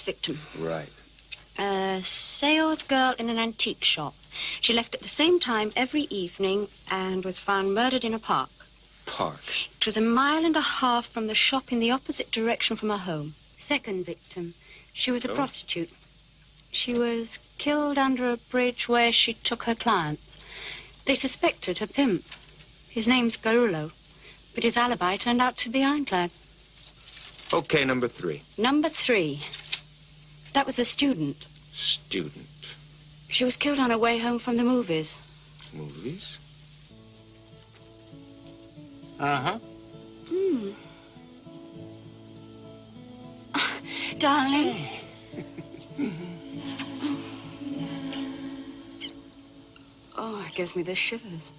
First victim. Right. A sales girl in an antique shop. She left at the same time every evening and was found murdered in a park. Park? It was 1.5 miles from the shop in the opposite direction from her home. Second victim. She was a prostitute. She was killed under a bridge where she took her clients. They suspected her pimp. His name's Garullo, but his alibi turned out to be ironclad. Okay, number 3. Number 3. That was a student. Student. She was killed on her way home from the movies. Movies? Uh-huh. Darling. Oh, it gives me the shivers.